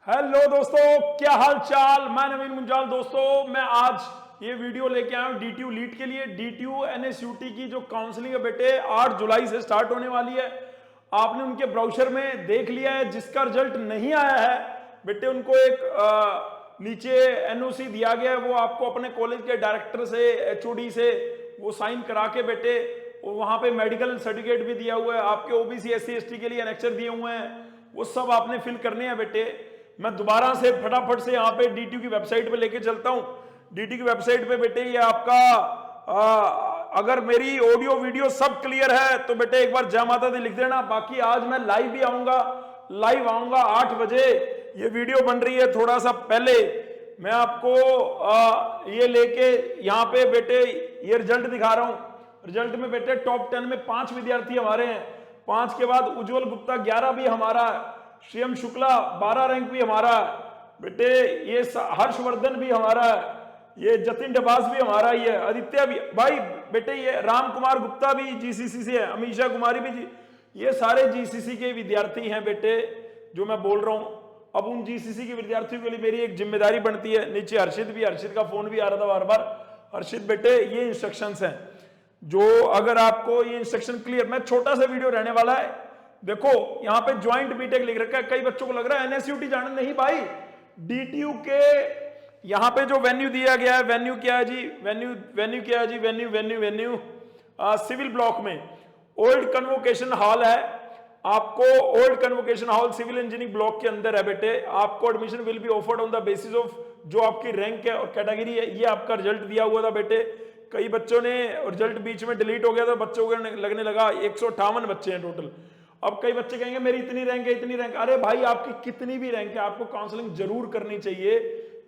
Hello दोस्तों, क्या हाल चाल। मैं नवीन मुंजाल। दोस्तों मैं आज ये वीडियो लेके आया हूँ डीटीयू लीड के लिए। डीटीयू एनएसयूटी की जो काउंसलिंग है बेटे 8 जुलाई से स्टार्ट होने वाली है। आपने उनके ब्राउचर में देख लिया है। जिसका रिजल्ट नहीं आया है बेटे उनको एक नीचे एनओसी दिया गया है, वो आपको अपने कॉलेज के डायरेक्टर से एचओडी से वो साइन करा के बेटे, और वहां पे मेडिकल सर्टिफिकेट भी दिया हुआ है। आपके ओबीसी एससी एसटी के लिए एनेक्चर दिए हुए हैं, वो सब आपने फिल करने हैं बेटे। मैं दोबारा से फटाफट से यहाँ पे डीटीयू की वेबसाइट पे लेके चलता हूँ। डीटीयू की वेबसाइट पे बेटे ये आपका अगर मेरी ऑडियो वीडियो सब क्लियर है तो बेटे एक बार जय माता दी लिख देना। बाकी आज मैं लाइव भी आऊंगा, लाइव आऊंगा 8 बजे। ये वीडियो बन रही है थोड़ा सा पहले। मैं आपको ये लेके यहाँ पे बेटे ये रिजल्ट दिखा रहा हूँ। रिजल्ट में बेटे टॉप 10 में 5 विद्यार्थी हमारे हैं। 5 के बाद उज्जवल गुप्ता 11 भी हमारा है, श्रीयम शुक्ला 12 रैंक भी हमारा है बेटे, ये हर्षवर्धन भी हमारा है, ये जतिन डबास भी हमारा ही है, आदित्य भी भाई बेटे, ये राम कुमार गुप्ता भी जीसीसी से है, अमीशा कुमारी भी ये सारे जीसीसी के विद्यार्थी हैं बेटे जो मैं बोल रहा हूं। अब उन जीसीसी के विद्यार्थियों के लिए मेरी एक जिम्मेदारी बनती है। नीचे हर्षित का फोन भी आ रहा था बार बार। हर्षित बेटे ये इंस्ट्रक्शंस हैं जो अगर आपको ये इंस्ट्रक्शन क्लियर, मैं छोटा सा वीडियो रहने वाला है। देखो यहाँ पे ज्वाइंट बीटेक लिख रखा है। कई बच्चों को लग रहा है एनएसयूटी जाना, नहीं भाई। डीटीयू के यहाँ पे जो वेन्यू दिया गया है, वेन्यू क्या है जी, वेन्यू क्या है जी, वेन्यू सिविल ब्लॉक में ओल्ड कन्वोकेशन हॉल है। आपको old convocation hall civil engineering block के अंदर है बेटे। आपको admission will be offered on the basis of जो आपकी रैंक है और कैटेगरी है। ये आपका रिजल्ट दिया हुआ था बेटे। कई बच्चों ने रिजल्ट बीच में डिलीट हो गया था, बच्चों को लगने लगा 158 बच्चे हैं टोटल। अब कई बच्चे कहेंगे मेरी इतनी रैंक है, इतनी रैंक। अरे भाई आपकी कितनी भी रैंक है, आपको काउंसलिंग जरूर करनी चाहिए।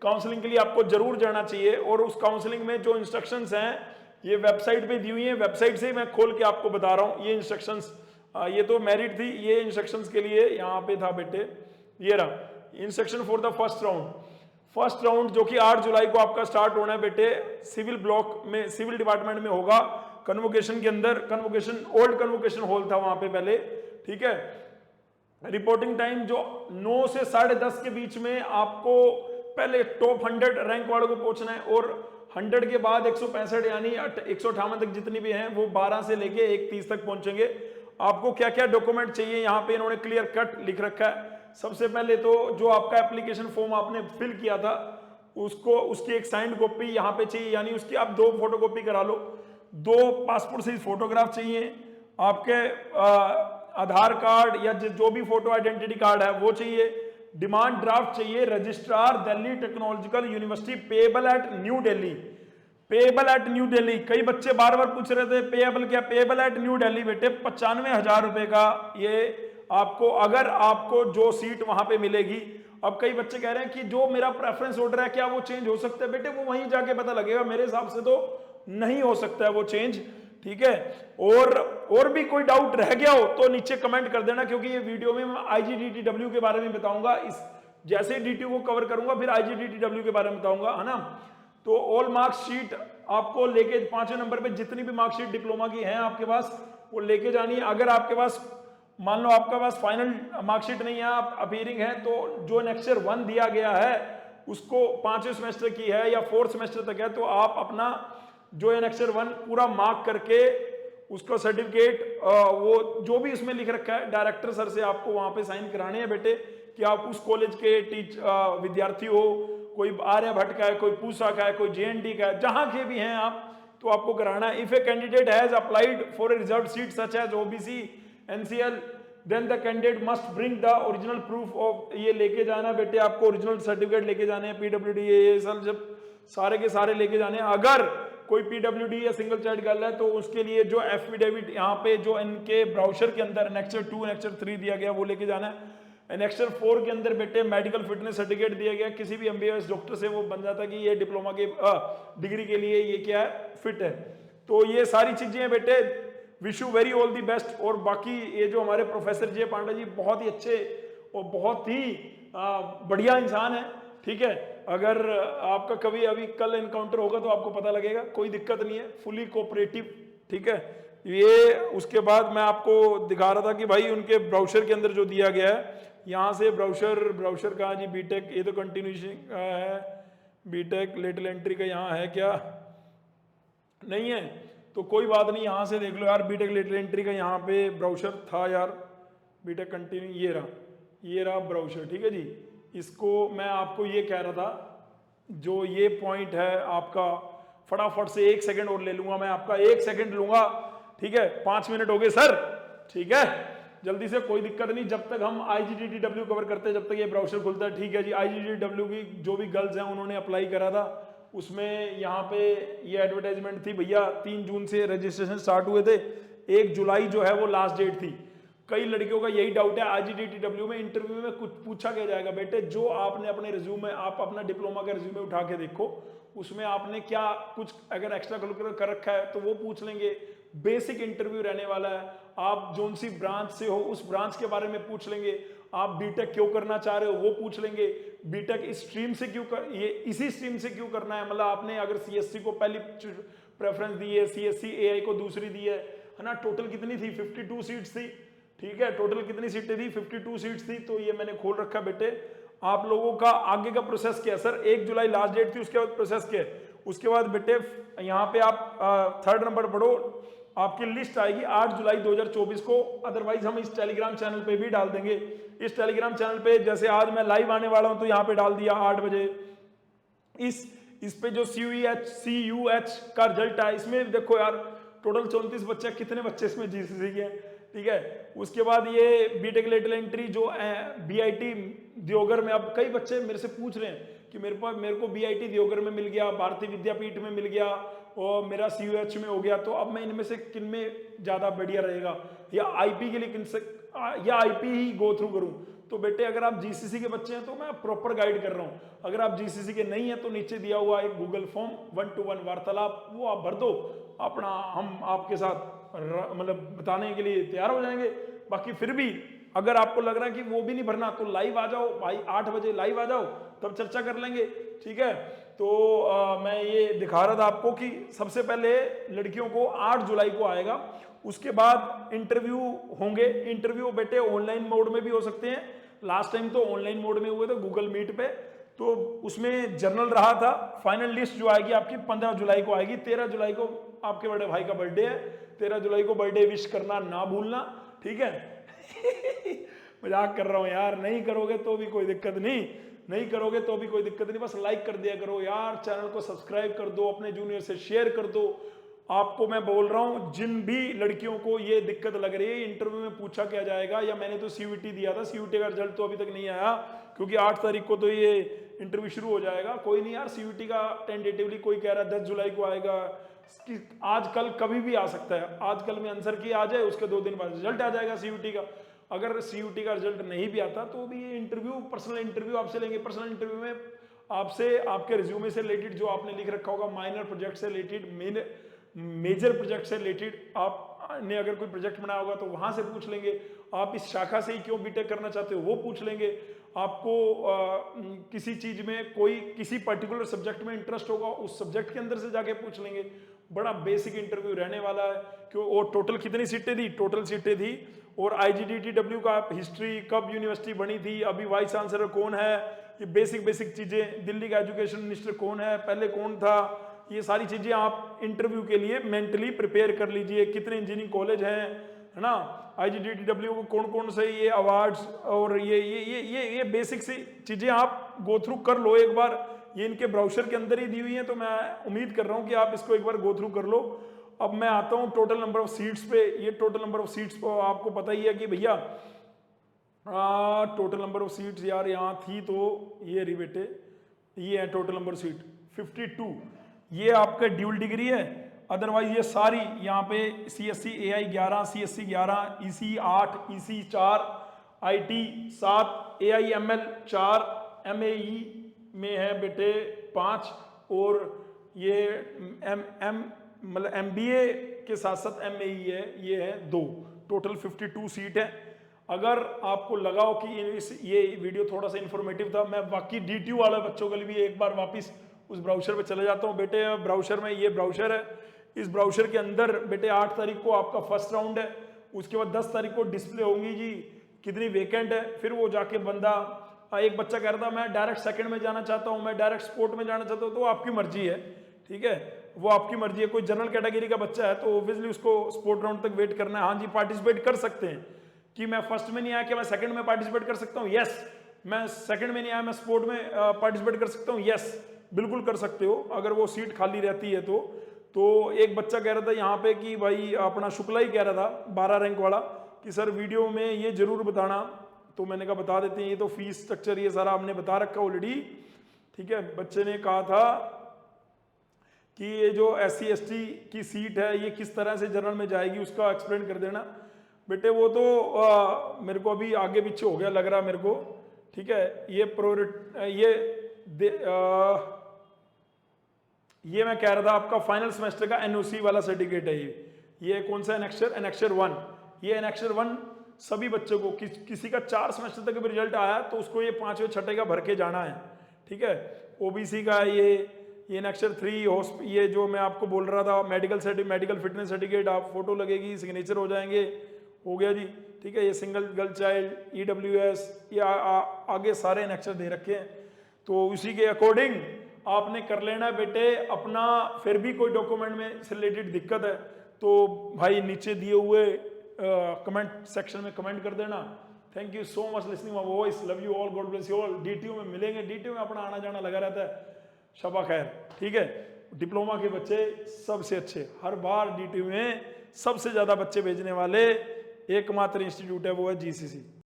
काउंसलिंग के लिए आपको जरूर जाना चाहिए। और उस काउंसलिंग में जो इंस्ट्रक्शंस हैं ये वेबसाइट पे दी हुई है। वेबसाइट से मैं खोल के आपको बता रहा हूँ ये इंस्ट्रक्शंस। ये तो मेरिट थी, ये इंस्ट्रक्शंस के लिए यहाँ पे था बेटे। ये रहा instruction for the first round. First round जो कि 8 जुलाई को आपका स्टार्ट होना है बेटे, सिविल ब्लॉक में, सिविल डिपार्टमेंट में होगा। कन्वोकेशन के अंदर, कन्वोकेशन ओल्ड कन्वोकेशन हॉल था वहां पे पहले, ठीक है। रिपोर्टिंग टाइम जो 9 से 10:30 के बीच में आपको पहले टॉप 100 रैंक वालों को पहुंचना है। और 100 के बाद 165 यानी 158 तक जितनी भी हैं वो 12 से लेके 1:30 तक पहुंचेंगे। आपको क्या क्या डॉक्यूमेंट चाहिए यहाँ पे इन्होंने क्लियर कट लिख रखा है। सबसे पहले तो जो आपका एप्लीकेशन फॉर्म आपने फिल किया था उसको, उसकी एक साइंड कॉपी यहाँ पे चाहिए, यानी उसकी आप 2 फोटोकॉपी करा लो। 2 पासपोर्ट साइज फोटोग्राफ चाहिए। आपके आधार कार्ड या जो भी फोटो आइडेंटिटी कार्ड है वो चाहिए। डिमांड ड्राफ्ट चाहिए। Registrar Delhi technological university, payable eight new Delhi. Payable eight new Delhi, कई बच्चे बार बार पूछ रहे थे पेएबल क्या, पेएबल एट न्यू दिल्ली बेटे 95,000 रुपए का ये आपको, अगर आपको जो सीट वहां पे मिलेगी। अब कई बच्चे कह रहे हैं कि जो मेरा प्रेफरेंस ऑर्डर है क्या वो चेंज हो सकता है? बेटे वो वहीं जाके पता लगेगा। मेरे हिसाब से तो नहीं हो सकता है वो चेंज, ठीक है। और भी कोई डाउट रह गया हो तो नीचे कमेंट कर देना, क्योंकि ये वीडियो में मैं आईजीडीटीडब्ल्यू के बारे में बताऊंगा। इस जैसे डीटीयू को कवर करूंगा फिर आईजीडीटीडब्ल्यू के बारे में बताऊंगा, है ना। तो ऑल मार्कशीट आपको लेके 5वें नंबर पे जितनी भी मार्कशीट डिप्लोमा की है आपके पास वो लेके जानी है। अगर आपके पास मान लो आपके पास फाइनल मार्कशीट नहीं है, आप अपीयरिंग है, तो जो नेक्स्ट 1 दिया गया है उसको 5वें सेमेस्टर की है या 4th सेमेस्टर तक है, तो आप अपना जो नेक्स्ट 1 पूरा मार्क करके उसका सर्टिफिकेट वो जो भी इसमें लिख रखा है डायरेक्टर सर से आपको वहां पे साइन कराने हैं बेटे कि आप उस कॉलेज के विद्यार्थी हो। कोई आर्यभट्ट का है, कोई पूसा का है, कोई जेएनडी का है, जहां के भी हैं आप, तो आपको कराना है। If a candidate has applied for a reserve seat such as OBC NCL then the candidate must bring the original proof of, ये लेके जाना बेटे आपको, ओरिजिनल सर्टिफिकेट लेके जाने हैं, पीडब्ल्यूडी ये सब जब सारे के सारे लेके जाने हैं। अगर कोई पीडब्ल्यूडी या सिंगल चाइल्ड गर्ल है तो उसके लिए जो एफिडेविट यहाँ पे जो इनके ब्राउचर के अंदर नेक्स्टर 2 नेक्स्टर 3 दिया गया वो लेके जाना है। नेक्स्टर 4 के अंदर बेटे मेडिकल फिटनेस सर्टिफिकेट दिया गया, किसी भी एमबीबीएस डॉक्टर से वो बन जाता कि ये डिप्लोमा के डिग्री के लिए ये क्या है, फिट है। तो ये सारी चीजें हैं बेटे। Wish you very all the best. और बाकी ये जो हमारे प्रोफेसर जे पांडा जी बहुत ही अच्छे और बहुत ही बढ़िया इंसान है, ठीक है। अगर आपका कभी अभी कल एनकाउंटर होगा तो आपको पता लगेगा, कोई दिक्कत नहीं है, फुली कोऑपरेटिव, ठीक है। ये उसके बाद मैं आपको दिखा रहा था कि भाई उनके ब्राउचर के अंदर जो दिया गया है यहाँ से ब्राउशर कहाँ जी, बीटेक, ये तो कंटिन्यूशन है, बीटेक लेटल एंट्री का यहाँ है क्या, नहीं है, तो कोई बात नहीं, यहाँ से देख लो यार, बीटेक लेटल एंट्री का यहाँ पे ब्राउशर था यार, बीटेक कंटिन्यू, ये रहा ब्राउशर, ठीक है जी। इसको मैं आपको ये कह रहा था, जो ये पॉइंट है आपका, फटाफट से 1 सेकंड और ले लूंगा मैं आपका, 1 सेकंड लूंगा, ठीक है, 5 मिनट हो गए सर, ठीक है, जल्दी से, कोई दिक्कत नहीं, जब तक हम IGDTW कवर करते हैं, जब तक ये ब्राउशर खुलता है, ठीक है जी। IGDTW की जो भी गर्ल्स हैं उन्होंने अप्लाई करा था, उसमें यहाँ पे ये एडवर्टाइजमेंट थी भैया, 3 जून से रजिस्ट्रेशन स्टार्ट हुए थे, 1 जुलाई जो है वो लास्ट डेट थी। कई लड़कियों का यही डाउट है, IGDTW में इंटरव्यू में कुछ पूछा क्या जाएगा, बेटे जो आपने अपने रिज्यूमे, आप अपना डिप्लोमा का रिज्यूमे उठा के देखो, उसमें आपने क्या कुछ अगर एक्स्ट्रा करिकुलर कर रखा है तो वो पूछ लेंगे, बेसिक इंटरव्यू रहने वाला है, आप जोन सी ब्रांच से हो उस ब्रांच के बारे में पूछ लेंगे, आप बीटेक क्यों करना चाह रहे हो वो पूछ लेंगे, बीटेक इस स्ट्रीम से क्यों ये इसी स्ट्रीम से क्यों करना है, मतलब आपने अगर CSC को पहली प्रेफरेंस दी है, CSC AI को दूसरी दी है ना, टोटल कितनी थी, 52 सीट्स थी, ठीक है, टोटल कितनी सीटें थी, 52 सीट्स थी, तो ये मैंने खोल रखा बेटे। आप लोगों का आगे का प्रोसेस क्या है सर, 1 जुलाई लास्ट डेट थी, उसके बाद प्रोसेस क्या है, उसके बाद बेटे यहाँ पे आप 3rd नंबर पढ़ो, आपकी लिस्ट आएगी 8 जुलाई 2024 को, अदरवाइज हम इस टेलीग्राम चैनल पे भी डाल देंगे। इस टेलीग्राम चैनल पे जैसे आज मैं लाइव आने वाला हूं तो यहाँ पे डाल दिया 8 बजे। इस पे जो CUH का रिजल्ट है, इसमें देखो यार टोटल 34 बच्चे, कितने बच्चे इसमें GCC के हैं, ठीक है। उसके बाद ये बीटेक लेटल एंट्री जो BIT दियोगर में, अब कई बच्चे मेरे से पूछ रहे हैं कि मेरे को BIT दियोगर में मिल गया, भारतीय विद्यापीठ में मिल गया और मेरा CUH में हो गया, तो अब मैं इनमें से किन में ज्यादा बढ़िया रहेगा, या IP के लिए किन से, या IP ही गो थ्रू करूं। तो बेटे अगर आप GCC के बच्चे हैं तो मैं प्रॉपर गाइड कर रहा हूं, अगर आप GCC के नहीं है तो नीचे दिया हुआ एक गूगल फॉर्म 1-to-1 वार्तालाप, वो आप भर दो, अपना हम आपके साथ मतलब बताने के लिए तैयार हो जाएंगे। बाकी फिर भी अगर आपको लग रहा है कि वो भी नहीं भरना तो लाइव आ जाओ भाई, 8 बजे लाइव आ जाओ, तब चर्चा कर लेंगे, ठीक है। तो मैं ये दिखा रहा था आपको कि सबसे पहले लड़कियों को 8 जुलाई को आएगा, उसके बाद इंटरव्यू होंगे। इंटरव्यू बेटे ऑनलाइन मोड में भी हो सकते हैं, लास्ट टाइम तो ऑनलाइन मोड में हुए थे गूगल मीट पे, तो उसमें जर्नल रहा था। फाइनल लिस्ट जो आएगी आपकी 15 जुलाई को आएगी। 13 जुलाई को आपके बड़े भाई का बर्थडे है, 13 जुलाई को बर्थडे विश करना ना भूलना, ठीक है। मजाक कर रहा हूं यार, नहीं करोगे तो भी कोई दिक्कत नहीं, नहीं करोगे तो भी कोई दिक्कत नहीं, बस लाइक कर दिया करो यार, चैनल को सब्सक्राइब कर दो, अपने जूनियर से शेयर कर दो। आपको मैं बोल रहा हूं, जिन भी लड़कियों को ये दिक्कत लग रही है इंटरव्यू में पूछा क्या जाएगा, या मैंने तो CUT दिया था, CUT का रिजल्ट तो अभी तक नहीं आया, क्योंकि 8 तारीख को तो ये इंटरव्यू शुरू हो जाएगा। कोई नहीं यार, CUT का टेंटेटिवली कोई कह रहा है 10 जुलाई को आएगा, आज कल कभी भी आ सकता है, आज कल में आंसर की आ जाए, उसके 2 दिन बाद रिजल्ट आ जाएगा CUT का। अगर CUT का रिजल्ट नहीं भी आता तो भी ये इंटरव्यू, पर्सनल इंटरव्यू आपसे लेंगे। पर्सनल इंटरव्यू में आपसे आपके रिज्यूमे से रिलेटेड जो आपने लिख रखा होगा, माइनर प्रोजेक्ट से रिलेटेड, मेजर प्रोजेक्ट से रिलेटेड आपने अगर कोई प्रोजेक्ट बनाया होगा तो वहां से पूछ लेंगे। आप इस शाखा से ही क्यों बीटेक करना चाहते हो वो पूछ लेंगे। आपको किसी चीज में कोई किसी पर्टिकुलर सब्जेक्ट में इंटरेस्ट होगा, उस सब्जेक्ट के अंदर से जाके पूछ लेंगे। बड़ा बेसिक इंटरव्यू रहने वाला है। क्यों, और टोटल कितनी सीटें थी, टोटल सीटें थी, और IGDTW का हिस्ट्री, कब यूनिवर्सिटी बनी थी, अभी वाइस चांसलर कौन है, ये बेसिक चीजें, दिल्ली का एजुकेशन मिनिस्टर कौन है, पहले कौन था, ये सारी चीजें आप इंटरव्यू के लिए मेंटली प्रिपेयर कर लीजिए। कितने इंजीनियरिंग कॉलेज हैं, है ना, IGDTW को कौन कौन से ये अवार्ड्स, और ये बेसिक सी चीजें आप गो थ्रू कर लो एक बार। ये इनके ब्राउशर के अंदर ही दी हुई है, तो मैं उम्मीद कर रहा हूं कि आप इसको एक बार गो थ्रू कर लो। अब मैं आता हूं टोटल नंबर ऑफ सीट्स पे। ये टोटल नंबर ऑफ सीट्स को आपको पता ही है कि भैया टोटल नंबर ऑफ सीट्स यार यहाँ थी, तो ये रही बेटे, ये है टोटल नंबर सीट 52। ये आपका ड्यूल डिग्री है, अदरवाइज ये सारी यहाँ पे CSC AI 11, CSC 11, EC 8, EC 4, IT 7, AI ML 4, MAE में है बेटे 5, और ये मतलब MBA के साथ साथ MAE है, ये है 2। टोटल 52 सीट है। अगर आपको लगा हो कि ये वीडियो थोड़ा सा इन्फॉर्मेटिव था, मैं बाकी DTU वाले बच्चों के लिए भी एक बार वापस उस ब्राउशर पे चले जाता हूँ। बेटे ब्राउशर में, ये ब्राउशर है, इस ब्राउशर के अंदर बेटे 8 तारीख को आपका फर्स्ट राउंड है, उसके बाद 10 तारीख को डिस्प्ले होंगी जी कितनी वेकेंट है। फिर वो जाके बंदा, एक बच्चा कह रहा था मैं डायरेक्ट सेकंड में जाना चाहता हूँ, मैं डायरेक्ट स्पोर्ट में जाना चाहता हूँ, तो आपकी मर्जी है, ठीक है, वो आपकी मर्जी है। कोई जनरल कैटेगरी का बच्चा है तो ऑब्वियसली उसको स्पोर्ट राउंड तक वेट करना है। हाँ जी, पार्टिसिपेट कर सकते हैं कि मैं फर्स्ट में नहीं आया कि मैं सेकंड में पार्टिसिपेट कर सकता हूँ, यस। मैं सेकंड में नहीं आया मैं स्पोर्ट में पार्टिसिपेट कर सकता हूँ, यस, बिल्कुल कर सकते हो अगर वो सीट खाली रहती है तो एक बच्चा कह रहा था यहाँ पे कि भाई अपना शुक्ला ही कह रहा था 12 रैंक वाला कि सर वीडियो में ये जरूर बताना, तो मैंने कहा बता देते हैं, ये तो फीस स्ट्रक्चर ये सारा हमने बता रखा ऑलरेडी, ठीक है। बच्चे ने कहा था कि ये जो SC ST की सीट है ये किस तरह से जनरल में जाएगी उसका एक्सप्लेन कर देना। बेटे वो तो मेरे को अभी आगे पीछे हो गया लग रहा है मेरे को, ठीक है। ये मैं कह रहा था आपका फाइनल सेमेस्टर का NOC वाला सर्टिफिकेट है ये कौन सा एनेक्सचर 1। ये एनेक्सचर 1 सभी बच्चों को किसी का 4 सेमेस्टर तक भी रिजल्ट आया तो उसको ये 5वें 6ठे का भर के जाना है, ठीक है। OBC का ये एनेक्सचर 3 ये जो मैं आपको बोल रहा था मेडिकल फिटनेस सर्टिफिकेट, आप फोटो लगेगी, सिग्नेचर हो जाएंगे, हो गया जी, ठीक है। ये सिंगल गर्ल चाइल्ड EWS ये आगे सारे एनेक्सचर दे रखे हैं, तो उसी के अकॉर्डिंग आपने कर लेना है बेटे अपना। फिर भी कोई डॉक्यूमेंट में से रिलेटेड दिक्कत है तो भाई नीचे दिए हुए कमेंट सेक्शन में कमेंट कर देना। Thank you so much listening my voice, love you all, God bless you all. DTU में मिलेंगे, DTU में अपना आना जाना लगा रहता है, शबा खैर, ठीक है। डिप्लोमा के बच्चे सबसे अच्छे, हर बार DTU में सबसे ज्यादा बच्चे भेजने वाले एकमात्र इंस्टीट्यूट है वो है GCC।